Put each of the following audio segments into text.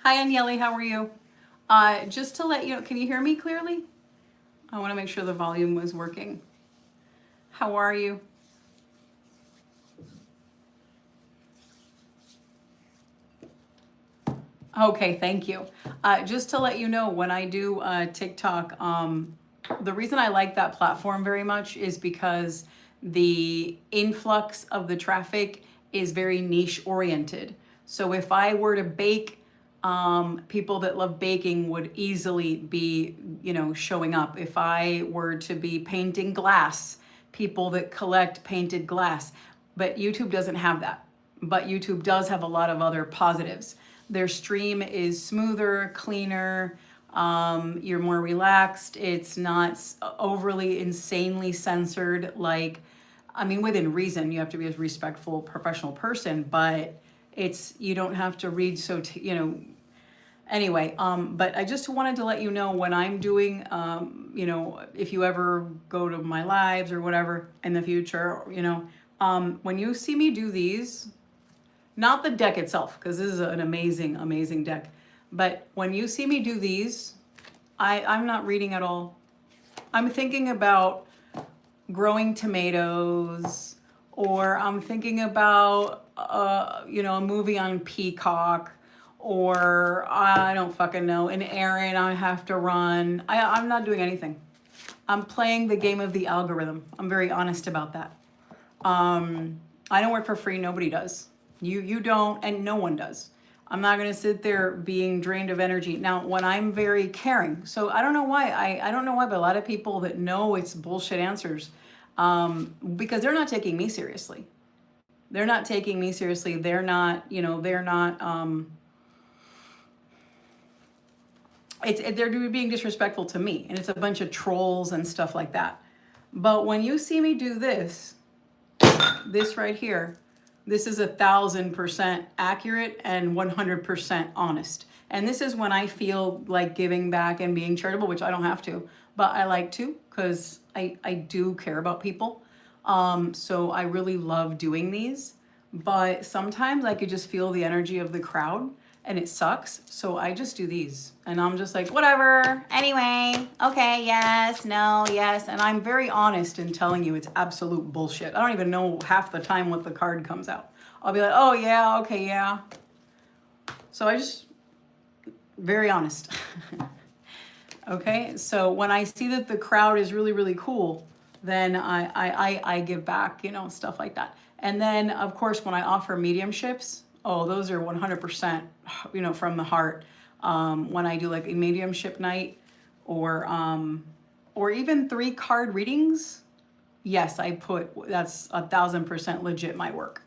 Hi, Aniele, how are you? Just to let you know, can you hear me clearly? I want to make sure the volume was working. How are you? Okay, thank you. Just to let you know, when I do TikTok, the reason I like that platform very much is because the influx of the traffic is very niche oriented. So if I were to bake, people that love baking would easily be, showing up. If I were to be painting glass, people that collect painted glass. But YouTube doesn't have that. But YouTube does have a lot of other positives. Their stream is smoother, cleaner, you're more relaxed. It's not overly insanely censored. Like, I mean, within reason, you have to be a respectful professional person, but you don't have to read anyway. But I just wanted to let you know when I'm doing, if you ever go to my lives or whatever in the future, when you see me do these, not the deck itself, because this is an amazing, amazing deck. But when you see me do these, I'm not reading at all. I'm thinking about growing tomatoes, or I'm thinking about, a movie on Peacock, or I don't fucking know, an errand I have to run. I'm not doing anything. I'm playing the game of the algorithm. I'm very honest about that. I don't work for free. Nobody does. You don't, and no one does. I'm not going to sit there being drained of energy. Now, when I'm very caring, so I don't know why, I don't know why, but a lot of people that know it's bullshit answers, because they're not taking me seriously. They're not taking me seriously. They're not, they're being disrespectful to me, and it's a bunch of trolls and stuff like that. But when you see me do this right here, this is 1,000% accurate and 100% honest. And this is when I feel like giving back and being charitable, which I don't have to, but I like to, because I do care about people. So I really love doing these, but sometimes I could just feel the energy of the crowd and it sucks. So I just do these and I'm just like, whatever. Anyway, okay, yes, no, yes. And I'm very honest in telling you it's absolute bullshit. I don't even know half the time what the card comes out. I'll be like, oh yeah, okay, yeah. So I just, very honest. Okay, so when I see that the crowd is really, really cool, then I give back, stuff like that. And then, of course, when I offer mediumships, oh, those are 100%, from the heart. When I do like a mediumship night, or even 3 card readings, yes, that's 1,000% legit my work.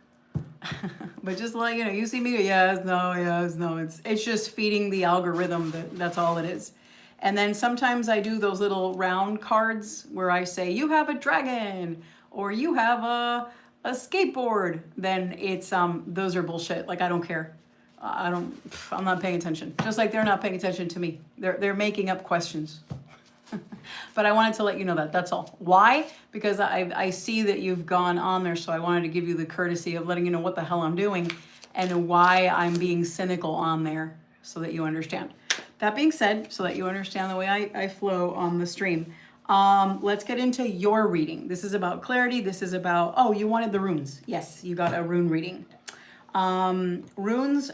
But just like, you see me, yes, no, it's just feeding the algorithm. That's all it is. And then sometimes I do those little round cards where I say, you have a dragon, or you have a skateboard. Then it's, those are bullshit. Like, I don't care. I'm not paying attention. Just like they're not paying attention to me. They're making up questions. But I wanted to let you know that. That's all. Why? Because I see that you've gone on there, so I wanted to give you the courtesy of letting you know what the hell I'm doing and why I'm being cynical on there, so that you understand. That being said, so that you understand the way I flow on the stream, let's get into your reading. This is about clarity. This is about, oh, you wanted the runes. Yes, you got a rune reading. Runes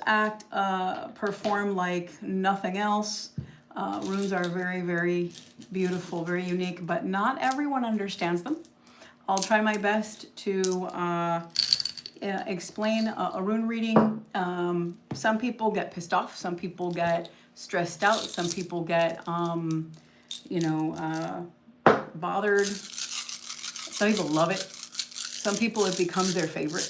perform like nothing else. Runes are very, very beautiful, very unique, but not everyone understands them. I'll try my best to explain a rune reading. Some people get pissed off. Some people get stressed out. Some people get, bothered. Some people love it. Some people, it becomes their favorite,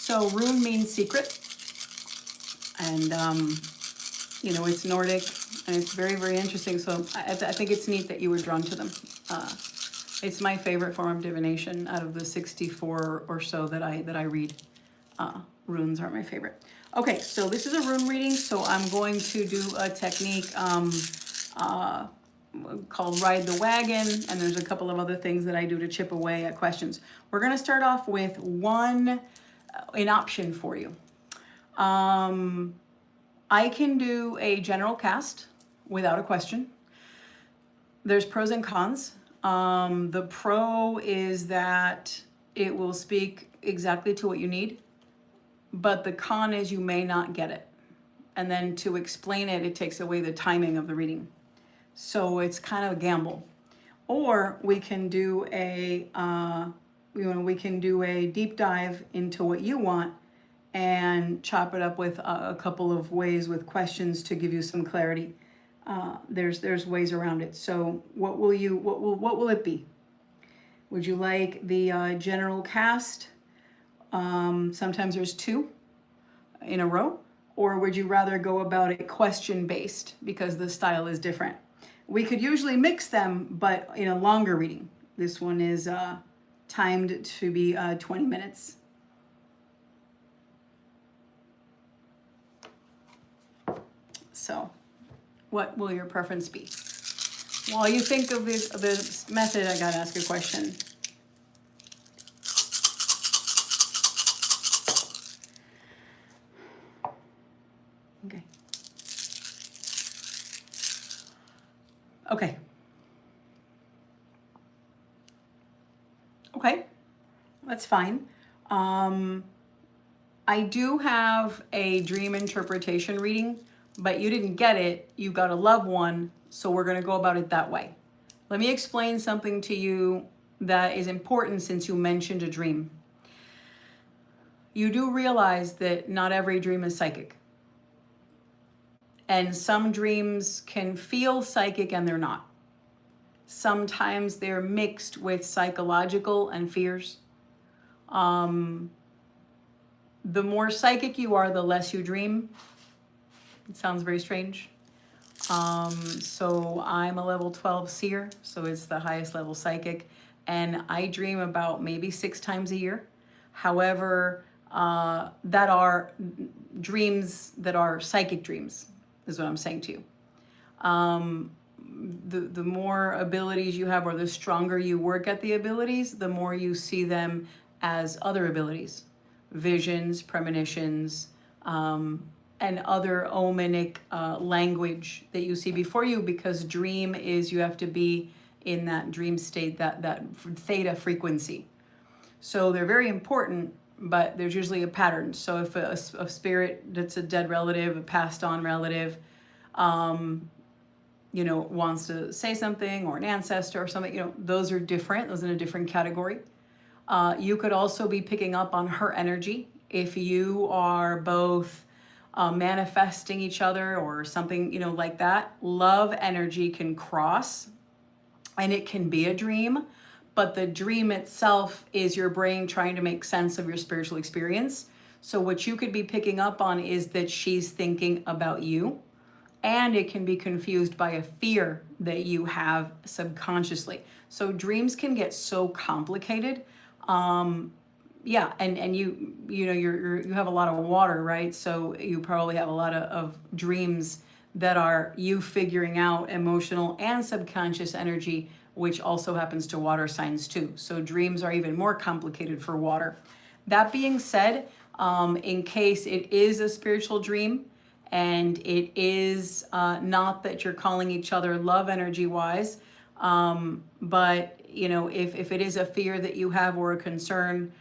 So rune means secret. And, it's Nordic, and it's very, very interesting. So I think it's neat that you were drawn to them. It's my favorite form of divination out of the 64 or so that I read. Runes are my favorite. Okay, so this is a rune reading. So I'm going to do a technique called Ride the Wagon, and there's a couple of other things that I do to chip away at questions. We're going to start off with one an option for you. I can do a general cast without a question. There's pros and cons. The pro is that it will speak exactly to what you need, but the con is you may not get it. And then to explain it, it takes away the timing of the reading. So it's kind of a gamble. Or we can do a deep dive into what you want and chop it up with a couple of ways with questions to give you some clarity. There's ways around it. So what will it be? Would you like the general cast? Sometimes there's 2 in a row. Or would you rather go about it question based because the style is different? We could usually mix them, but in a longer reading. This one is timed to be 20 minutes. So what will your preference be? While you think of this method, I gotta ask a question. Okay. Okay. Okay, that's fine. I do have a dream interpretation reading, but you didn't get it. You got a love one, so we're going to go about it that way. Let me explain something to you that is important since you mentioned a dream. You do realize that not every dream is psychic. And some dreams can feel psychic and they're not. Sometimes they're mixed with psychological and fears. The more psychic you are, the less you dream. It sounds very strange. So I'm a level 12 seer, so it's the highest level psychic. And I dream about maybe 6 times a year. However, that are dreams that are psychic dreams, is what I'm saying to you. The more abilities you have, or the stronger you work at the abilities, the more you see them as other abilities, visions, premonitions, and other omenic language that you see before you, because dream is, you have to be in that dream state, that theta frequency. So they're very important, but there's usually a pattern. So if a spirit that's a dead relative, a passed on relative, wants to say something, or an ancestor or something, those are different. Those are in a different category. You could also be picking up on her energy if you are both manifesting each other or something, like that. Love energy can cross, and it can be a dream, but the dream itself is your brain trying to make sense of your spiritual experience. So what you could be picking up on is that she's thinking about you. And it can be confused by a fear that you have subconsciously. So dreams can get so complicated. And you have a lot of water, right? So you probably have a lot of dreams that are you figuring out emotional and subconscious energy, which also happens to water signs too. So dreams are even more complicated for water. That being said, in case it is a spiritual dream, and it is not that you're calling each other love energy wise, but if it is a fear that you have or a concern,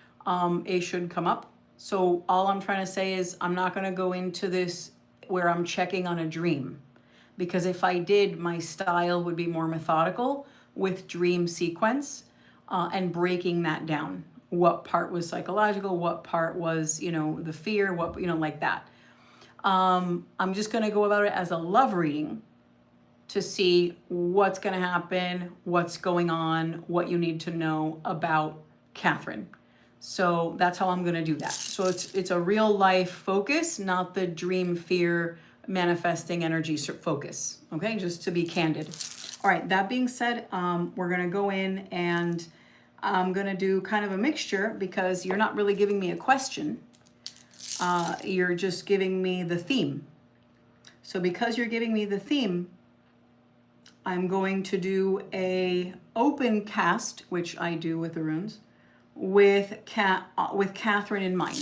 it should come up. So all I'm trying to say is I'm not going to go into this where I'm checking on a dream, because if I did, my style would be more methodical with dream sequence and breaking that down. What part was psychological, what part was the fear, what like that. I'm just going to go about it as a love reading to see what's going to happen, what's going on, what you need to know about Catherine. So that's how I'm going to do that. So it's a real life focus, not the dream fear manifesting energy focus. Okay, just to be candid. All right, that being said, we're going to go in and I'm going to do kind of a mixture, because you're not really giving me a question. You're just giving me the theme. So because you're giving me the theme, I'm going to do a open cast, which I do with the runes, with Catherine in mind.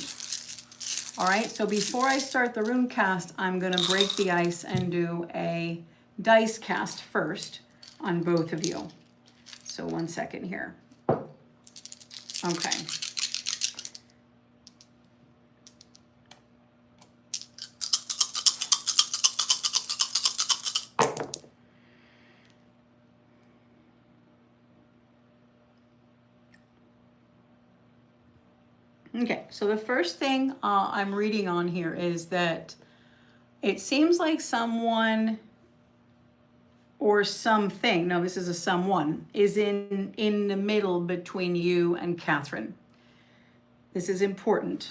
All right, so before I start the rune cast, I'm going to break the ice and do a dice cast first on both of you. So 1 second here. Okay. Okay, so the first thing I'm reading on here is that it seems like someone or something, no, this is a someone, is in the middle between you and Catherine. This is important.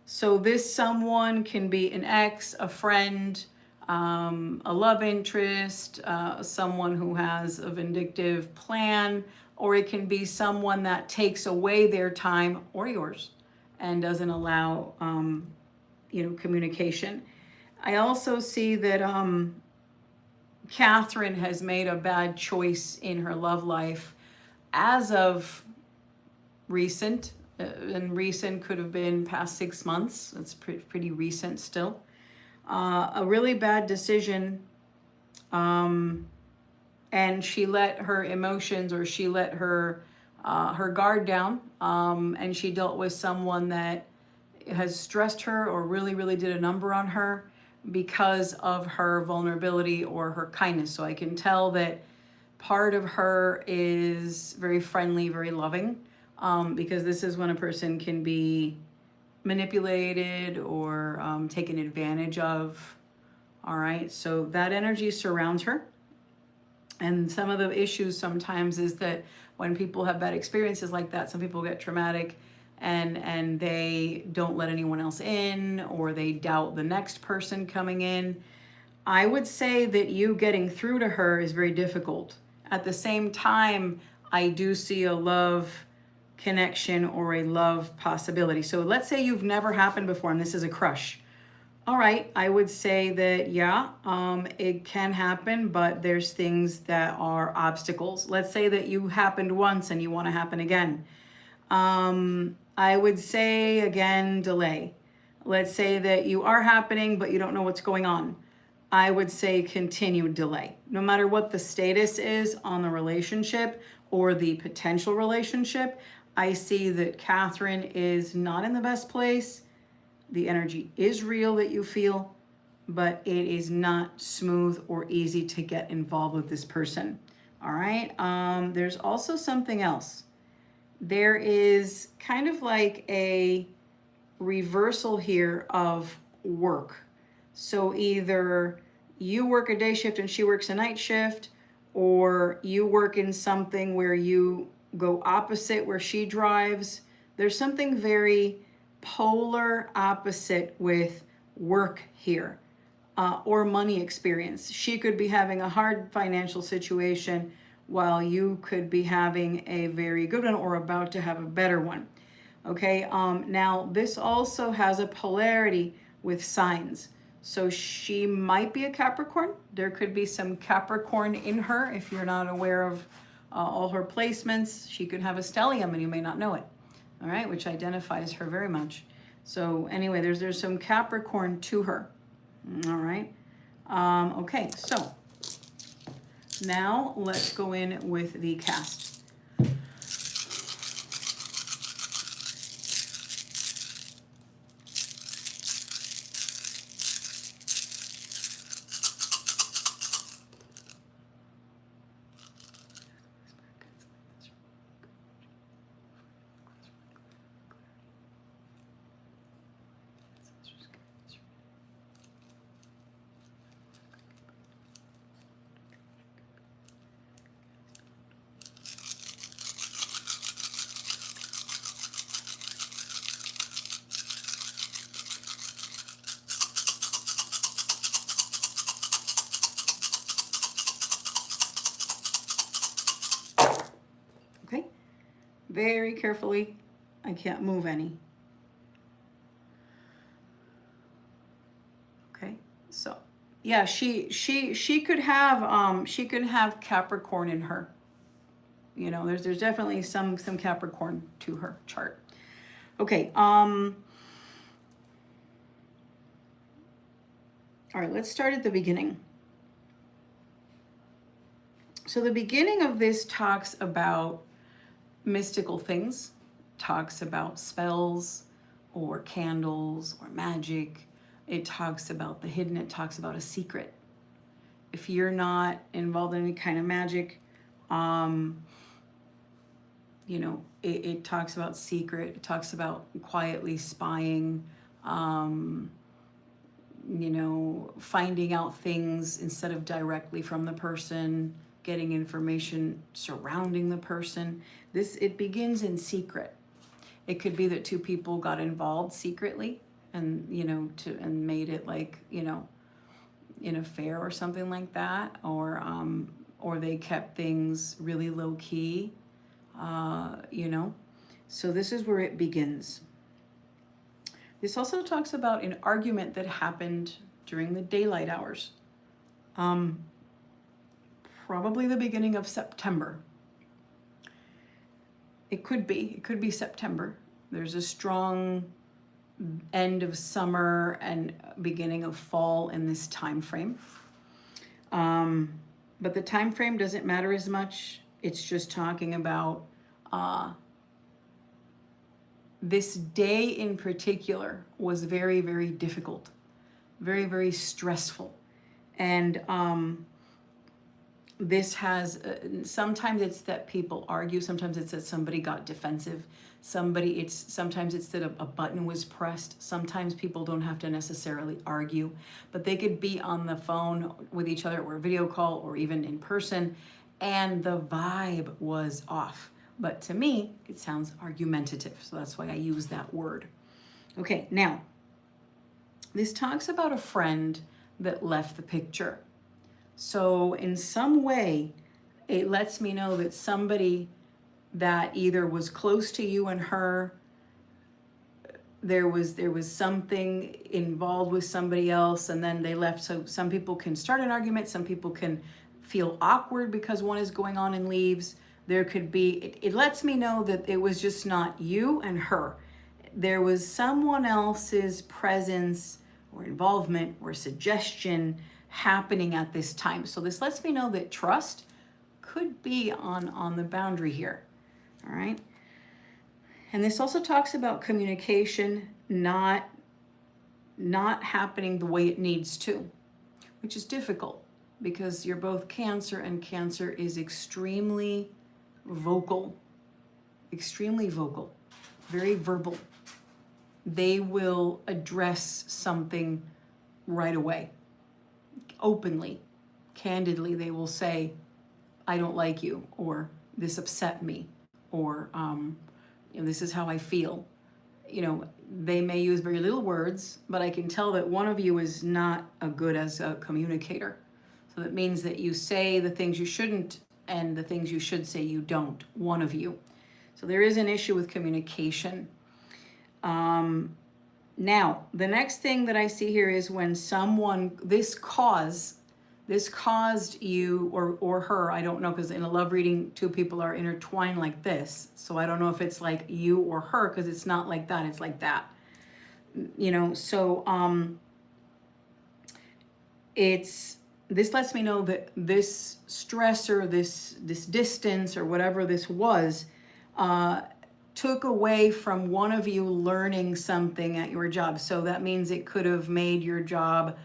So this someone can be an ex, a friend, a love interest, someone who has a vindictive plan, or it can be someone that takes away their time or yours and doesn't allow, communication. I also see that Catherine has made a bad choice in her love life as of recent, and recent could have been past 6 months. It's pretty recent still. A really bad decision, and she let her emotions, or she let her guard down, and she dealt with someone that has stressed her or really did a number on her because of her vulnerability or her kindness. So I can tell that part of her is very friendly, very loving, because this is when a person can be manipulated or taken advantage of. All right, so that energy surrounds her. And some of the issues sometimes is that when people have bad experiences like that, some people get traumatic and they don't let anyone else in, or they doubt the next person coming in. I would say that you getting through to her is very difficult. At the same time, I do see a love connection or a love possibility. So let's say you've never happened before and this is a crush. All right, I would say that, yeah, it can happen, but there's things that are obstacles. Let's say that you happened once and you want to happen again. I would say, again, delay. Let's say that you are happening, but you don't know what's going on. I would say continued delay. No matter what the status is on the relationship or the potential relationship, I see that Catherine is not in the best place. The energy is real that you feel, but it is not smooth or easy to get involved with this person. All right. There's also something else. There is kind of like a reversal here of work. So either you work a day shift and she works a night shift, or you work in something where you go opposite where she drives. There's something very polar opposite with work here, or money experience. She could be having a hard financial situation while you could be having a very good one or about to have a better one. Okay, now this also has a polarity with signs. So she might be a Capricorn. There could be some Capricorn in her if you're not aware of all her placements. She could have a stellium and you may not know it. All right, which identifies her very much. So anyway, there's some Capricorn to her. All right. Okay, so now let's go in with the cast. Okay, very carefully. I can't move any. Okay, so yeah, she could have Capricorn in her. You know, there's definitely some Capricorn to her chart. Okay, All right, let's start at the beginning. So the beginning of this talks about mystical things, talks about spells or candles or magic. It talks about the hidden, it talks about a secret. If you're not involved in any kind of magic, it talks about secret, it talks about quietly spying, finding out things instead of directly from the person, getting information surrounding the person. It begins in secret. It could be that two people got involved secretly and and made it like, in a fair or something like that, or they kept things really low key, So this is where it begins. This also talks about an argument that happened during the daylight hours. Probably the beginning of September. It could be September. There's a strong end of summer and beginning of fall in this time frame. But the time frame doesn't matter as much. It's just talking about this day in particular was very, very difficult, very, very stressful. And this has, sometimes it's that people argue, sometimes it's that somebody got defensive, sometimes it's that a button was pressed, sometimes people don't have to necessarily argue, but they could be on the phone with each other or a video call or even in person, and the vibe was off. But to me, it sounds argumentative, so that's why I use that word. Okay, now, this talks about a friend that left the picture. So in some way, it lets me know that somebody that either was close to you and her, there was something involved with somebody else, and then they left. So some people can start an argument, some people can feel awkward because one is going on and leaves. There could be, it lets me know that it was just not you and her. There was someone else's presence or involvement or suggestion happening at this time. So this lets me know that trust could be on the boundary here. All right. And this also talks about communication not happening the way it needs to, which is difficult because you're both Cancer, and Cancer is extremely vocal, very verbal. They will address something right away, openly, candidly. They will say, I don't like you, or this upset me, or this is how I feel. They may use very little words, but I can tell that one of you is not good as a communicator. So that means that you say the things you shouldn't, and the things you should say you don't, one of you. So there is an issue with communication. Now, the next thing that I see here is when someone, this caused you or her, I don't know, because in a love reading, two people are intertwined like this. So I don't know if it's like you or her, because it's not like that, it's like that. This lets me know that this stressor, this distance, or whatever this was, took away from one of you learning something at your job. So that means it could have made your job,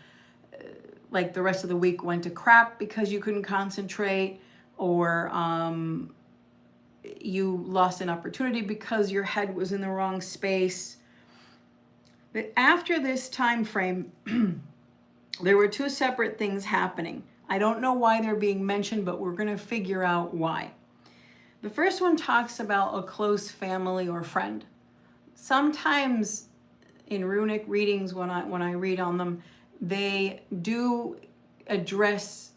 like the rest of the week went to crap because you couldn't concentrate, or you lost an opportunity because your head was in the wrong space. But after this time frame, there were two separate things happening. I don't know why they're being mentioned, but we're going to figure out why. The first one talks about a close family or friend. Sometimes in runic readings, when I read on them, they do address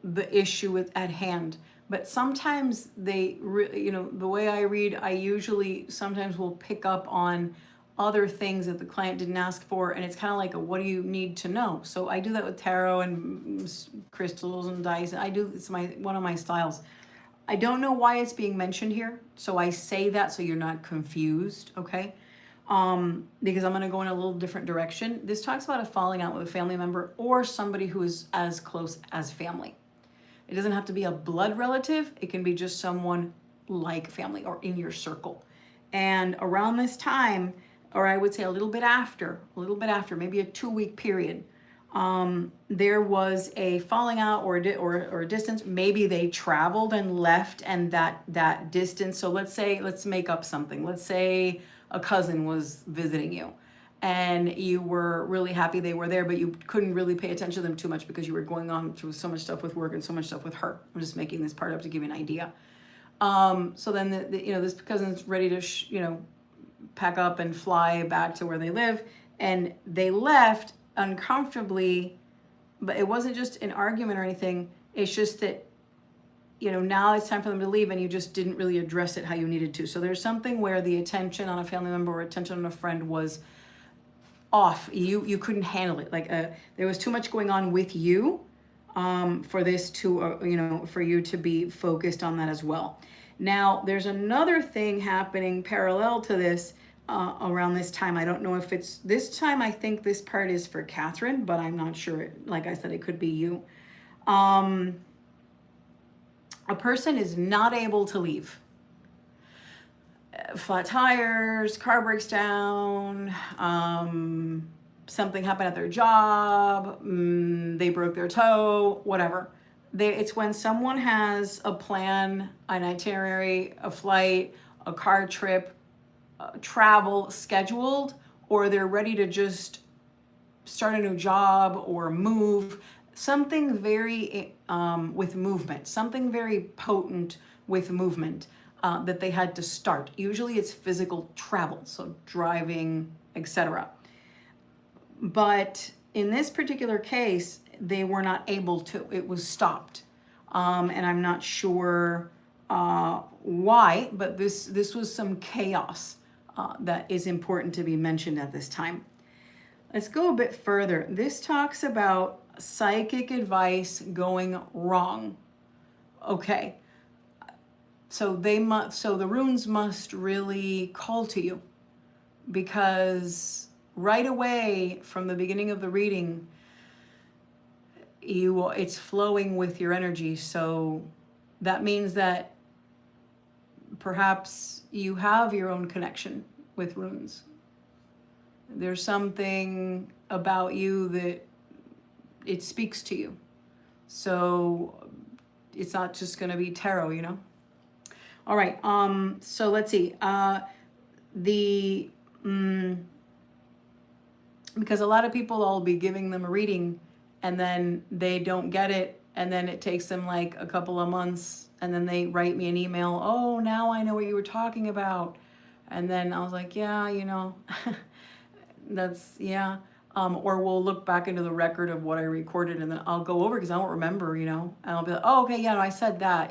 the issue at hand. But sometimes the way I read, I usually sometimes will pick up on other things that the client didn't ask for, and it's kind of like a what do you need to know? So I do that with tarot and crystals and dice. It's one of my styles. I don't know why it's being mentioned here, so I say that so you're not confused, okay? because I'm going to go in a little different direction. This talks about a falling out with a family member or somebody who is as close as family. It doesn't have to be a blood relative. It can be just someone like family or in your circle. And around this time, or I would say a little bit after, maybe a 2-week period, there was a falling out or a distance. Maybe they traveled and left, and that distance. So let's make up something. Let's say a cousin was visiting you, and you were really happy they were there, but you couldn't really pay attention to them too much because you were going on through so much stuff with work and so much stuff with her. I'm just making this part up to give you an idea. So then this cousin's ready to pack up and fly back to where they live, and they left uncomfortably, but it wasn't just an argument or anything. It's just that now it's time for them to leave, and you just didn't really address it how you needed to. So there's something where the attention on a family member or attention on a friend was off. You couldn't handle it. Like there was too much going on with you for this to for you to be focused on that as well. Now there's another thing happening parallel to this around this time. I don't know if it's this time. I think this part is for Catherine, but I'm not sure. Like I said, it could be you. A person is not able to leave. Flat tires, car breaks down, something happened at their job, they broke their toe, whatever. It's when someone has a plan, an itinerary, a flight, a car trip, travel scheduled, or they're ready to just start a new job or move. Something very with movement, something very potent with movement that they had to start. Usually it's physical travel, so driving, etc. But in this particular case, they were not able to. It was stopped. And I'm not sure why, but this was some chaos that is important to be mentioned at this time. Let's go a bit further. This talks about psychic advice going wrong. Okay. So the runes must really call to you, because right away from the beginning of the reading, it's flowing with your energy. So that means that perhaps you have your own connection with runes. There's something about you that it speaks to you. So it's not just going to be tarot, All right. So let's see. Because a lot of people, I'll be giving them a reading and then they don't get it. And then it takes them like a couple of months. And then they write me an email. Oh, now I know what you were talking about. And then I was like, yeah, yeah. Or we'll look back into the record of what I recorded, and then I'll go over because I don't remember, and I'll be like, oh, okay, yeah, no, I said that,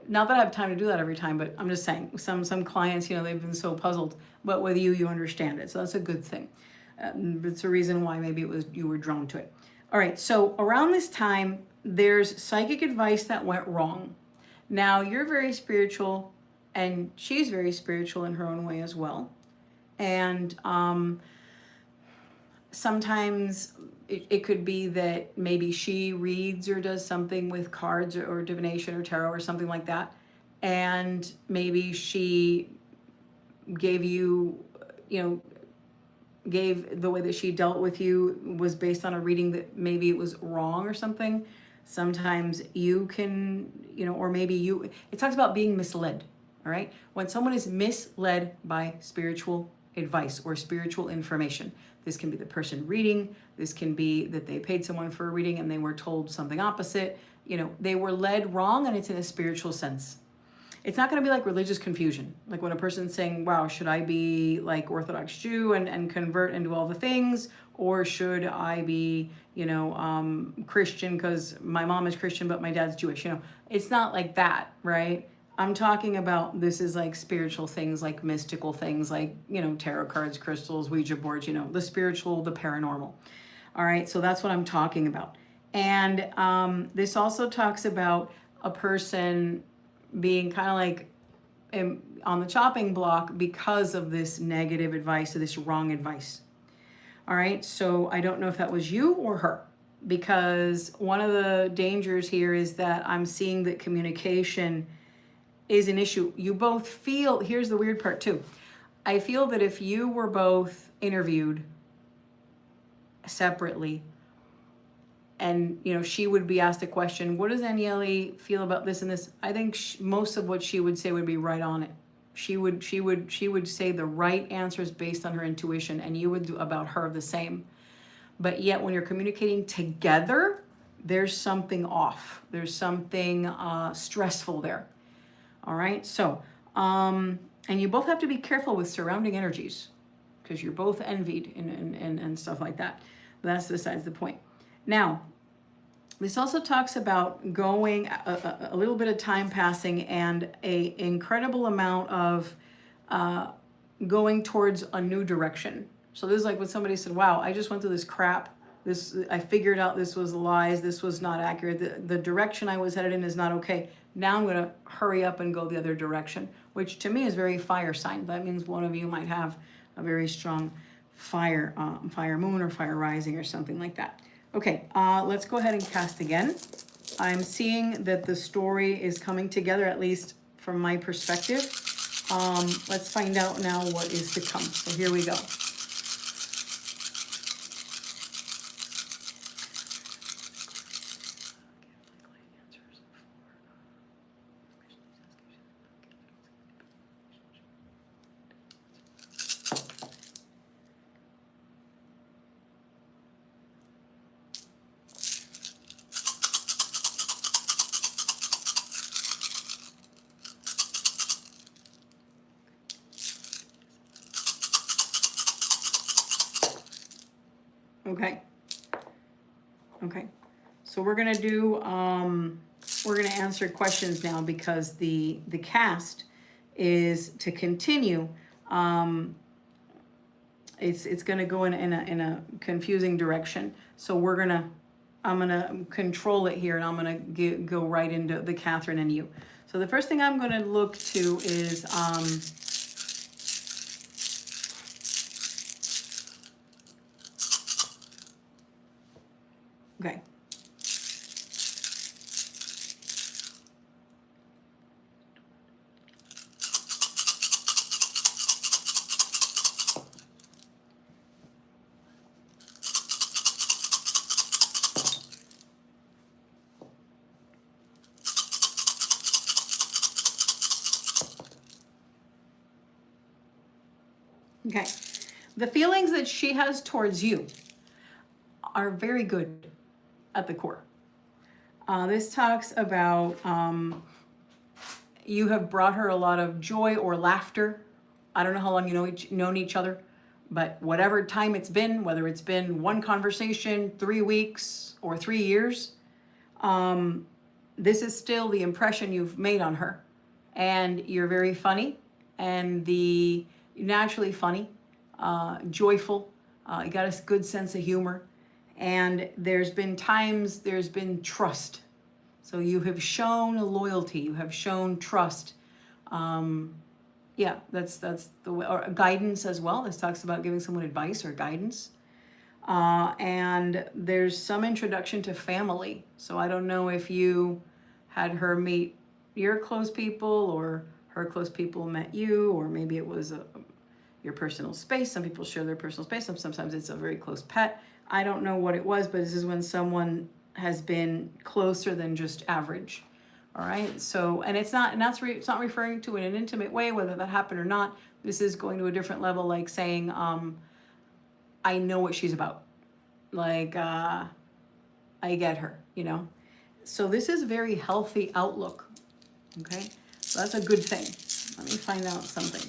Not that I have time to do that every time, but I'm just saying some clients, they've been so puzzled, but with you understand it. So that's a good thing. It's a reason why maybe you were drawn to it. All right. So around this time, there's psychic advice that went wrong. Now you're very spiritual and she's very spiritual in her own way as well. And, sometimes it could be that maybe she reads or does something with cards or divination or tarot or something like that. And maybe she gave you, gave the way that she dealt with you was based on a reading that maybe it was wrong or something. Sometimes you can, or maybe it talks about being misled. All right. When someone is misled by spiritual advice or spiritual information, this can be the person reading. This can be that they paid someone for a reading and they were told something opposite. They were led wrong, and it's in a spiritual sense. It's not going to be like religious confusion. Like when a person's saying, wow, should I be like Orthodox Jew and convert and do all the things? Or should I be, Christian because my mom is Christian, but my dad's Jewish? It's not like that, right? I'm talking about, this is like spiritual things, like mystical things, like, tarot cards, crystals, Ouija boards, the spiritual, the paranormal. All right. So that's what I'm talking about. And this also talks about a person being kind of like on the chopping block because of this negative advice or this wrong advice. All right, so I don't know if that was you or her, because one of the dangers here is that I'm seeing that communication is an issue. You both feel, here's the weird part too. I feel that if you were both interviewed separately, and she would be asked a question, what does Aniele feel about this and this? I think most of what she would say would be right on it. She would say the right answers based on her intuition, and you would do about her the same. But yet when you're communicating together, there's something off. There's something stressful there. All right, so and you both have to be careful with surrounding energies, because you're both envied and stuff like that. But that's besides the point. Now, this also talks about going a little bit of time passing and a incredible amount of going towards a new direction. So this is like when somebody said, wow, I just went through this crap. I figured out this was lies. This was not accurate. The direction I was headed in is not okay. Now I'm going to hurry up and go the other direction, which to me is very fire sign. That means one of you might have a very strong fire moon or fire rising or something like that. Okay, let's go ahead and cast again. I'm seeing that the story is coming together, at least from my perspective. Let's find out now what is to come. So here we go. Okay. So we're gonna do, we're gonna answer questions now, because the cast is to continue. It's gonna go in a confusing direction. So I'm gonna control it here, and I'm gonna go right into the Catherine and you. So the first thing I'm gonna look to is, okay. Okay. The feelings that she has towards you are very good at the core. This talks about you have brought her a lot of joy or laughter. I don't know how long known each other, but whatever time it's been, whether it's been one conversation, 3 weeks, or 3 years, this is still the impression you've made on her. And you're very funny, and naturally funny, joyful, you got a good sense of humor. And there's been times there's been trust. So you have shown loyalty, you have shown trust. Yeah, that's the way, or guidance as well. This talks about giving someone advice or guidance. And there's some introduction to family. So I don't know if you had her meet your close people, or her close people met you, or maybe it was your personal space. Some people share their personal space. Sometimes it's a very close pet. I don't know what it was, but this is when someone has been closer than just average. All right. So, and it's not referring to in an intimate way, whether that happened or not. This is going to a different level, like saying, I know what she's about. Like, I get her, So this is very healthy outlook. Okay. So that's a good thing. Let me find out something.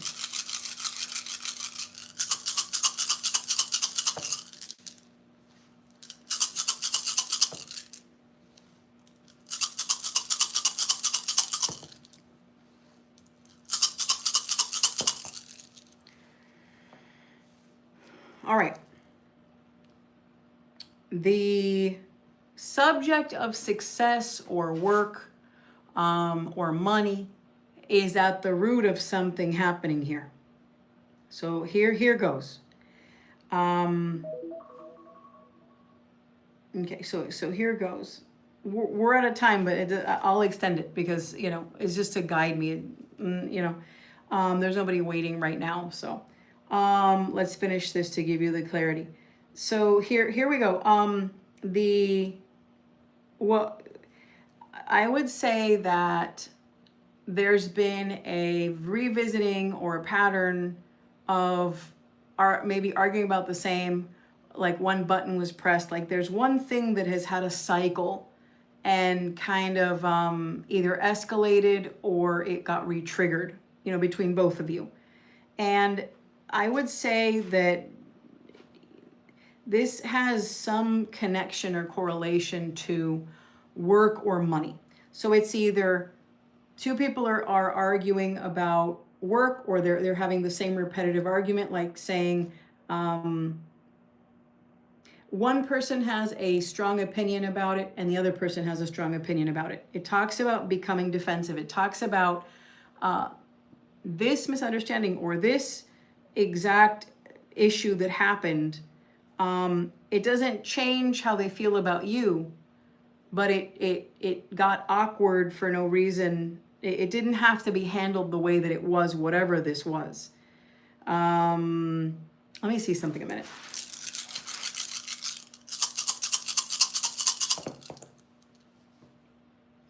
All right. The subject of success or work or money is at the root of something happening here. So here goes. Okay, so here goes. We're out of time, but I'll extend it because, you know, it's just to guide me. You know, there's nobody waiting right now. So let's finish this to give you the clarity. So here we go. Well, I would say that there's been a revisiting or a pattern of maybe arguing about the same, like one button was pressed. Like there's one thing that has had a cycle and kind of either escalated or it got re-triggered, you know, between both of you. And I would say that this has some connection or correlation to work or money. So it's either two people are arguing about work, or they're having the same repetitive argument, like saying one person has a strong opinion about it and the other person has a strong opinion about it. It talks about becoming defensive. It talks about this misunderstanding or this exact issue that happened. It doesn't change how they feel about you, but it got awkward for no reason. It didn't have to be handled the way that it was, whatever this was. Let me see something a minute.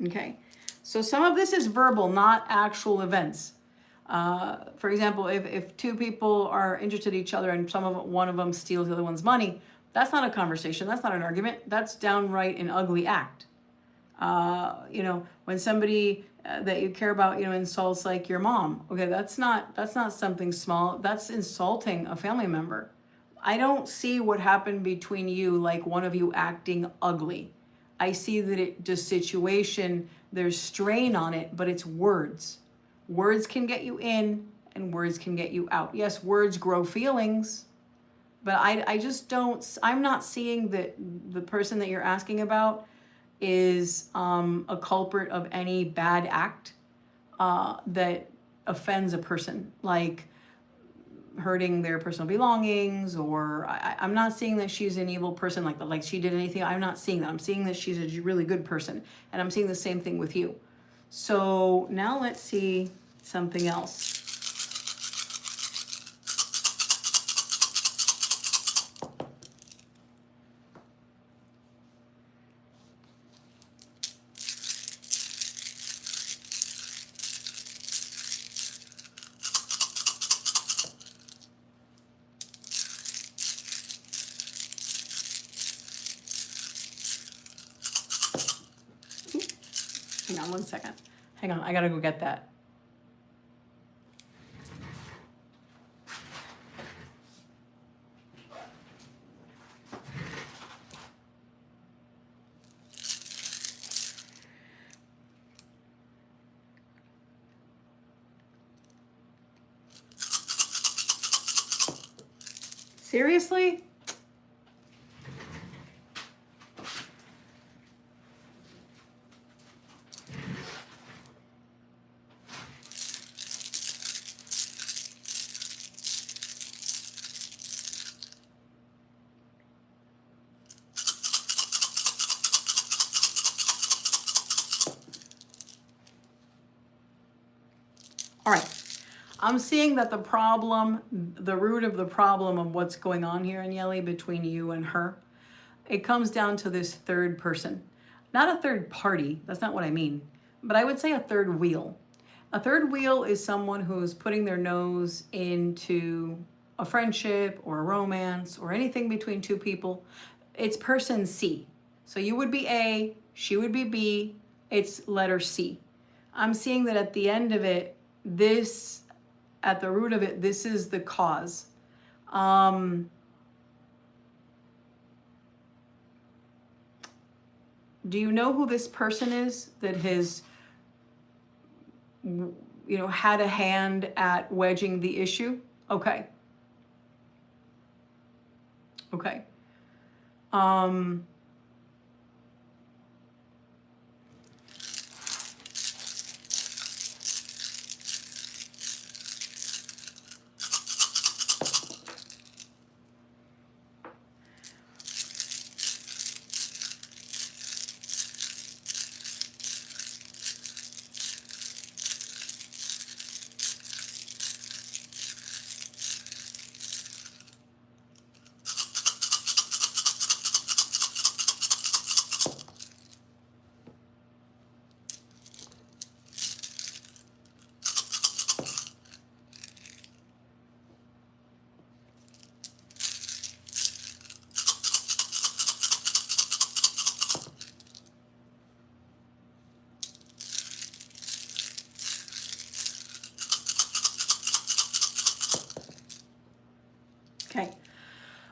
Okay, so some of this is verbal, not actual events. For example, if two people are interested in each other and one of them steals the other one's money, that's not a conversation. That's not an argument. That's downright an ugly act. You know, when somebody that you care about, you know, insults like your mom. Okay, that's not something small. That's insulting a family member. I don't see what happened between you like one of you acting ugly. I see that the situation, there's strain on it, but it's words. Words can get you in and words can get you out. Yes, words grow feelings, but I just don't, I'm not seeing that the person that you're asking about is a culprit of any bad act that offends a person, like hurting their personal belongings, or I'm not seeing that she's an evil person like that, like she did anything. I'm not seeing that. I'm seeing that she's a really good person, and I'm seeing the same thing with you. So now let's see something else. Hang on 1 second. Hang on, I gotta go get that. Seriously? All right. I'm seeing that the root of the problem of what's going on here, Agnelli, between you and her, it comes down to this third person. Not a third party, that's not what I mean, but I would say a third wheel. A third wheel is someone who's putting their nose into a friendship or a romance or anything between two people. It's person C. So you would be A, she would be B, it's letter C. I'm seeing that at the end of it, at the root of it, this is the cause. Do you know who this person is that has, had a hand at wedging the issue? Okay. Okay.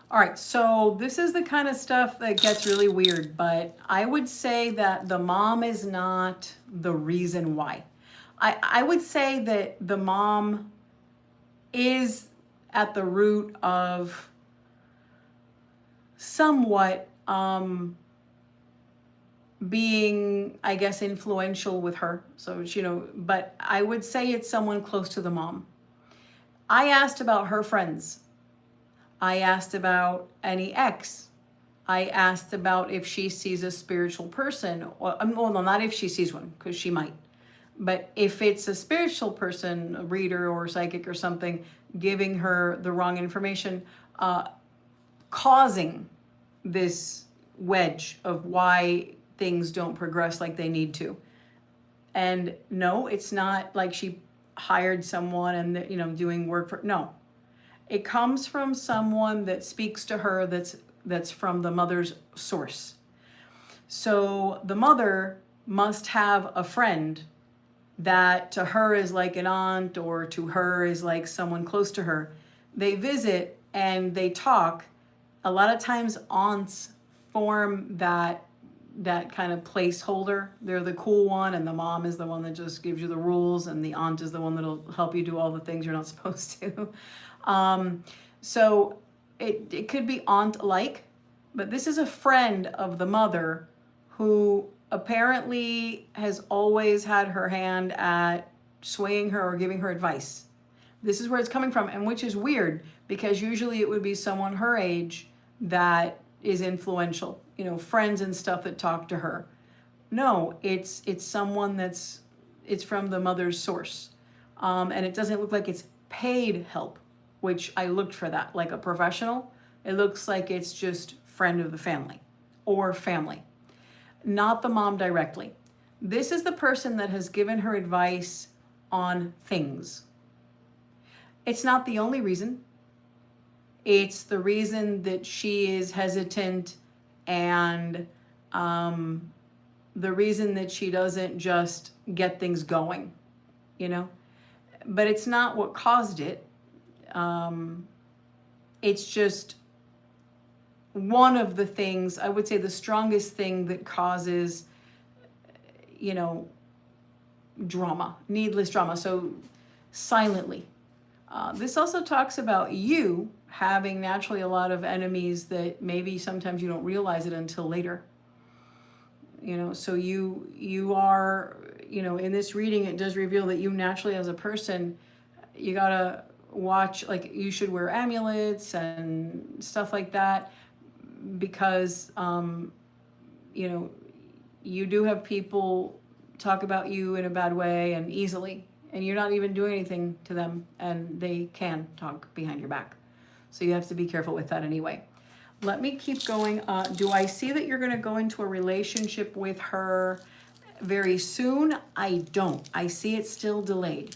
All right, so this is the kind of stuff that gets really weird, but I would say that the mom is not the reason why. I would say that the mom is at the root of somewhat being, I guess, influential with her. So, but I would say it's someone close to the mom. I asked about her friends. I asked about any ex. I asked about if she sees a spiritual person. Well, no, not if she sees one, because she might. But if it's a spiritual person, a reader or psychic or something, giving her the wrong information, causing this wedge of why things don't progress like they need to. And no, it's not like she hired someone and doing work for, no. It comes from someone that speaks to her that's from the mother's source. So the mother must have a friend that to her is like an aunt, or to her is like someone close to her. They visit and they talk. A lot of times aunts form that kind of placeholder. They're the cool one, and the mom is the one that just gives you the rules, and the aunt is the one that'll help you do all the things you're not supposed to. So it could be aunt-like, but this is a friend of the mother who apparently has always had her hand at swaying her or giving her advice. This is where it's coming from, and which is weird, because usually it would be someone her age that is influential, friends and stuff that talk to her. No, it's someone it's from the mother's source. And it doesn't look like it's paid help, which I looked for that, like a professional. It looks like it's just friend of the family or family, not the mom directly. This is the person that has given her advice on things. It's not the only reason. It's the reason that she is hesitant, and the reason that she doesn't just get things going, But it's not what caused it. It's just one of the things, I would say the strongest thing that causes, drama, needless drama. So silently. This also talks about you having naturally a lot of enemies that maybe sometimes you don't realize it until later. So you are, in this reading, it does reveal that you naturally as a person, you gotta watch, like you should wear amulets and stuff like that, because, you do have people talk about you in a bad way and easily, and you're not even doing anything to them, and they can talk behind your back. So you have to be careful with that anyway. Let me keep going. Do I see that you're going to go into a relationship with her very soon? I don't. I see it still delayed.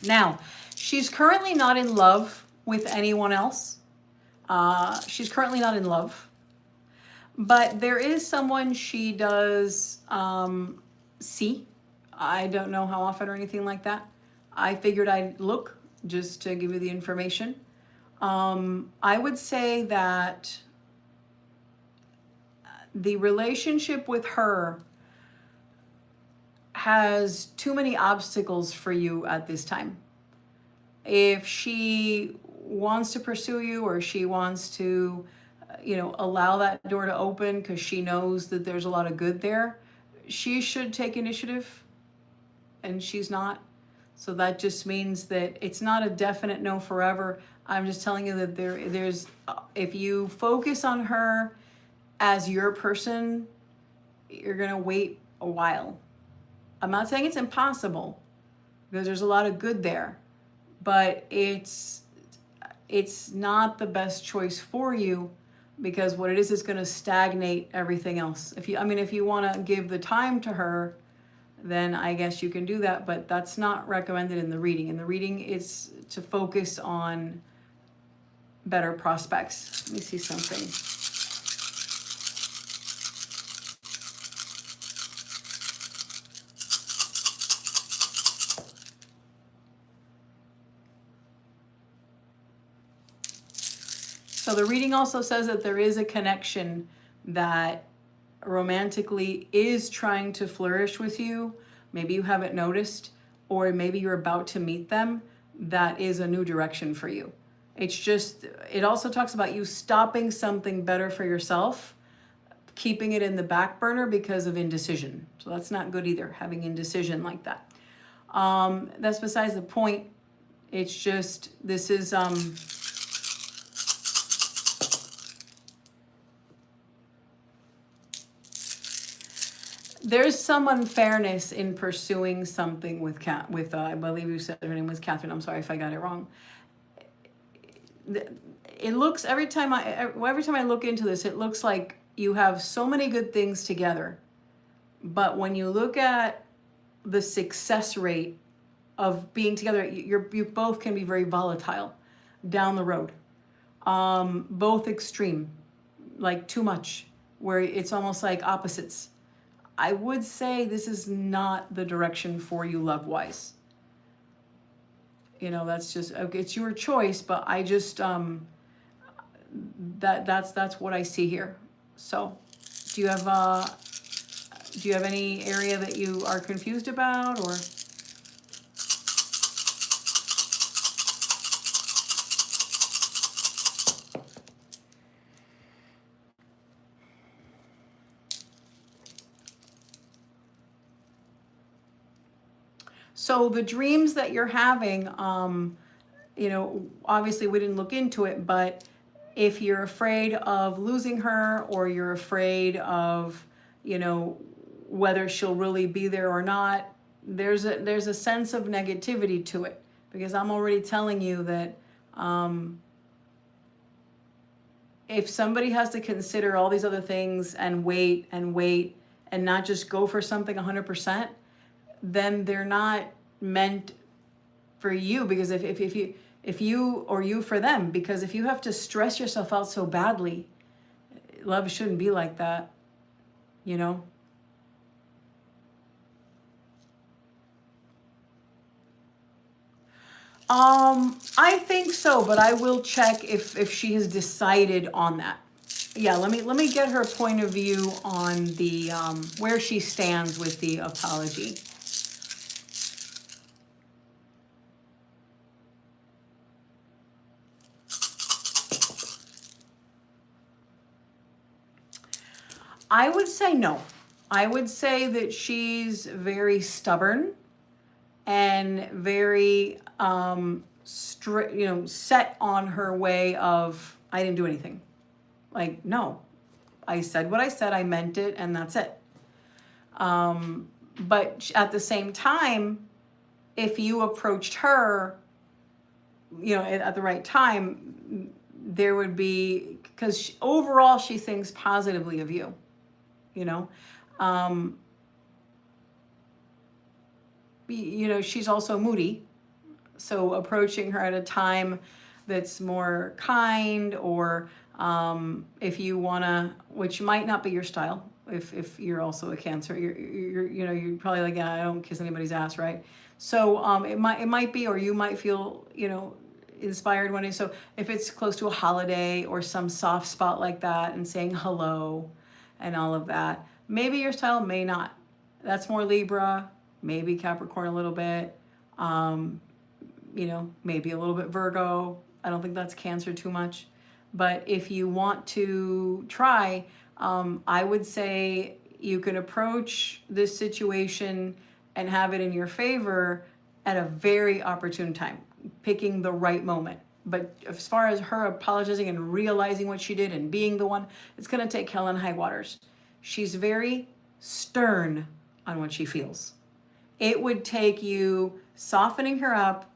Now, she's currently not in love with anyone else. She's currently not in love. But there is someone she does see. I don't know how often or anything like that. I figured I'd look just to give you the information. I would say that the relationship with her has too many obstacles for you at this time. If she wants to pursue you, or she wants to, allow that door to open because she knows that there's a lot of good there, she should take initiative, and she's not. So that just means that it's not a definite no forever. I'm just telling you that there's, if you focus on her as your person, you're going to wait a while. I'm not saying it's impossible, because there's a lot of good there, but it's not the best choice for you, because what it is going to stagnate everything else. If you want to give the time to her, then I guess you can do that, but that's not recommended in the reading. In the reading, it's to focus on better prospects. Let me see something. So the reading also says that there is a connection that romantically is trying to flourish with you. Maybe you haven't noticed, or maybe you're about to meet them. That is a new direction for you. It's just, it also talks about you stopping something better for yourself, keeping it in the back burner because of indecision. So that's not good either, having indecision like that. That's besides the point. It's just, this is, there's some unfairness in pursuing something with I believe you said her name was Catherine. I'm sorry if I got it wrong. It looks, every time I look into this, it looks like you have so many good things together, but when you look at the success rate of being together, you both can be very volatile down the road. Both extreme, like too much, where it's almost like opposites. I would say this is not the direction for you love-wise. That's just, it's your choice, but I just, that's what I see here. So, do you have any area that you are confused about, or? So the dreams that you're having, obviously we didn't look into it, but if you're afraid of losing her, or you're afraid of, whether she'll really be there or not, there's a sense of negativity to it, because I'm already telling you that if somebody has to consider all these other things and wait and not just go for something 100%, then they're not meant for you. Because if you or you for them, because if you have to stress yourself out so badly, love shouldn't be like that, I think so, but I will check if she has decided on that. Yeah, let me get her point of view on the where she stands with the apology. I would say no. I would say that she's very stubborn and very set on her way of, I didn't do anything. Like, no, I said what I said, I meant it, and that's it. But at the same time, if you approached her, at the right time, there would be, because overall she thinks positively of you, she's also moody. So approaching her at a time that's more kind, or if you wanna, which might not be your style, if you're also a Cancer, you're probably like, yeah, I don't kiss anybody's ass, right? So it might be, or you might feel, inspired one day. So if it's close to a holiday or some soft spot like that, and saying hello and all of that, maybe your style, may not. That's more Libra, maybe Capricorn a little bit, maybe a little bit Virgo. I don't think that's Cancer too much. But if you want to try, I would say you can approach this situation and have it in your favor at a very opportune time, picking the right moment. But as far as her apologizing and realizing what she did and being the one, it's going to take hell and high waters. She's very stern on what she feels. It would take you softening her up,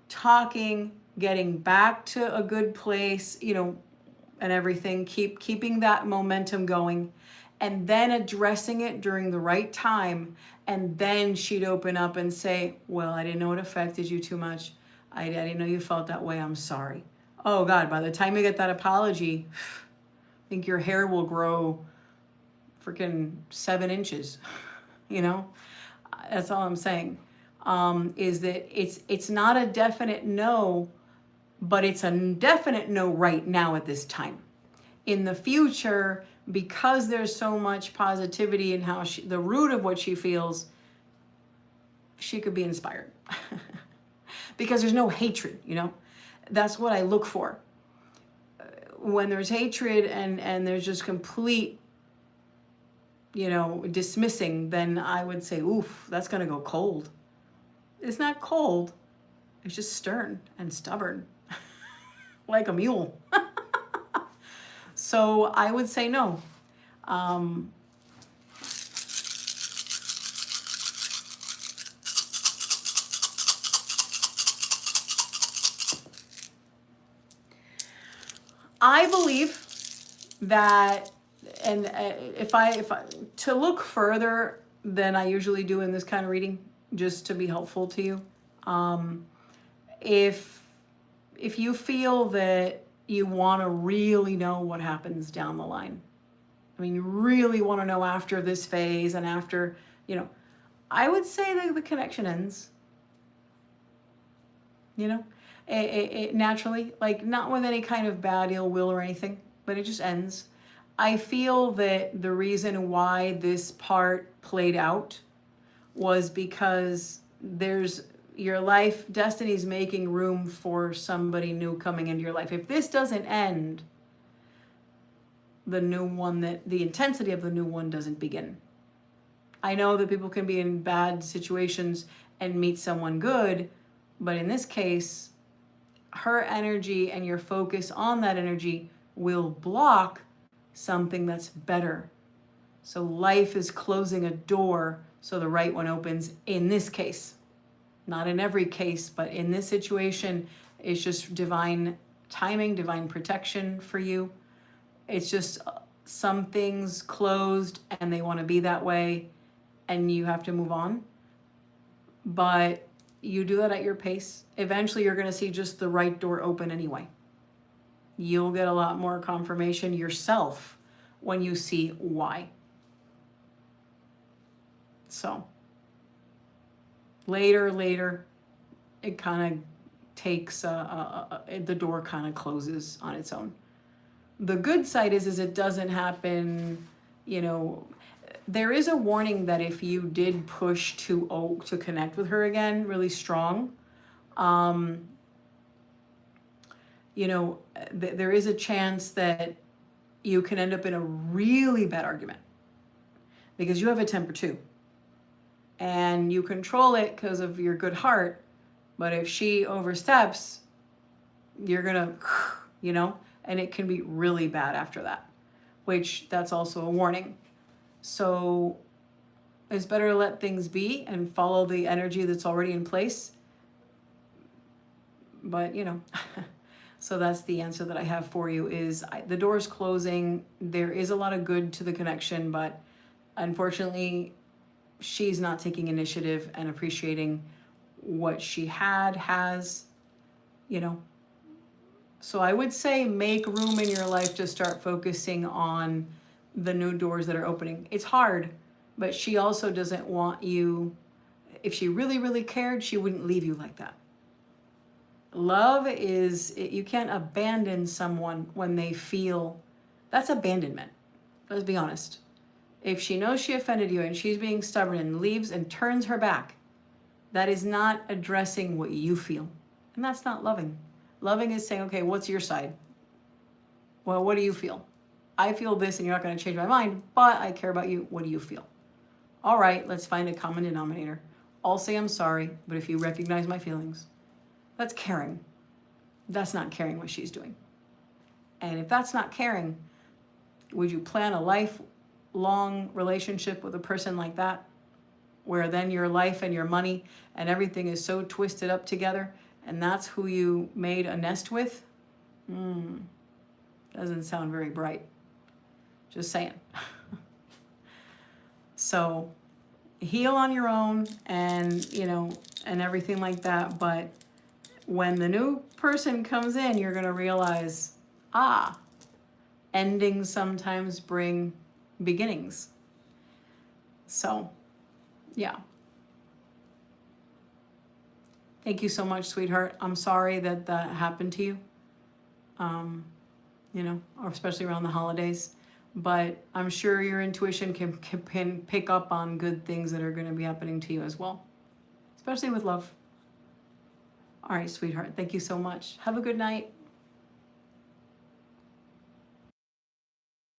talking, getting back to a good place, and everything, keeping that momentum going, and then addressing it during the right time. And then she'd open up and say, well, I didn't know it affected you too much. I didn't know you felt that way. I'm sorry. Oh God, by the time you get that apology, I think your hair will grow freaking 7 inches. You know, that's all I'm saying. Is that it's not a definite no, but it's a definite no right now at this time. In the future, because there's so much positivity in how the root of what she feels, she could be inspired. Because there's no hatred, you know? That's what I look for. When there's hatred and there's just complete, you know, dismissing, then I would say, oof, that's gonna go cold. It's not cold, it's just stern and stubborn, like a mule. So I would say no. I believe that, and if I to look further than I usually do in this kind of reading, just to be helpful to you, if you feel that you want to really know what happens down the line, I mean, you really want to know after this phase and after, you know, I would say that the connection ends. You know, it naturally, like not with any kind of bad ill will or anything, but it just ends. I feel that the reason why this part played out was because there's your life, destiny's making room for somebody new coming into your life. If this doesn't end, the new one, that the intensity of the new one doesn't begin. I know that people can be in bad situations and meet someone good, but in this case, her energy and your focus on that energy will block something that's better. So life is closing a door so the right one opens in this case. Not in every case, but in this situation, it's just divine timing, divine protection for you. It's just some things closed and they want to be that way and you have to move on. But you do that at your pace. Eventually you're going to see just the right door open anyway. You'll get a lot more confirmation yourself when you see why. So later, it kind of takes, the door kind of closes on its own. The good side is it doesn't happen, you know. There is a warning that if you did push to connect with her again really strong, you know, there is a chance that you can end up in a really bad argument because you have a temper too. And you control it because of your good heart. But if she oversteps, you're going to, you know, and it can be really bad after that, which that's also a warning. So it's better to let things be and follow the energy that's already in place. But, you know, so that's the answer that I have for you is the door's closing. There is a lot of good to the connection, but unfortunately, she's not taking initiative and appreciating what she has, you know. So I would say make room in your life to start focusing on the new doors that are opening. It's hard, but she also doesn't want you, if she really cared, she wouldn't leave you like that. Love is, you can't abandon someone when they feel, that's abandonment. Let's be honest. If she knows she offended you and she's being stubborn and leaves and turns her back, that is not addressing what you feel. And that's not loving. Loving is saying, okay, what's your side? Well, what do you feel? I feel this and you're not going to change my mind, but I care about you. What do you feel? All right, let's find a common denominator. I'll say I'm sorry, but if you recognize my feelings, that's caring. That's not caring what she's doing. And if that's not caring, would you plan a lifelong relationship with a person like that, where then your life and your money and everything is so twisted up together, and that's who you made a nest with? Doesn't sound very bright. Just saying. So heal on your own and, you know, and everything like that. But when the new person comes in, you're going to realize, endings sometimes bring beginnings. So, yeah. Thank you so much, sweetheart. I'm sorry that that happened to you. You know, or especially around the holidays. But I'm sure your intuition can pick up on good things that are going to be happening to you as well, especially with love. All right, sweetheart. Thank you so much. Have a good night.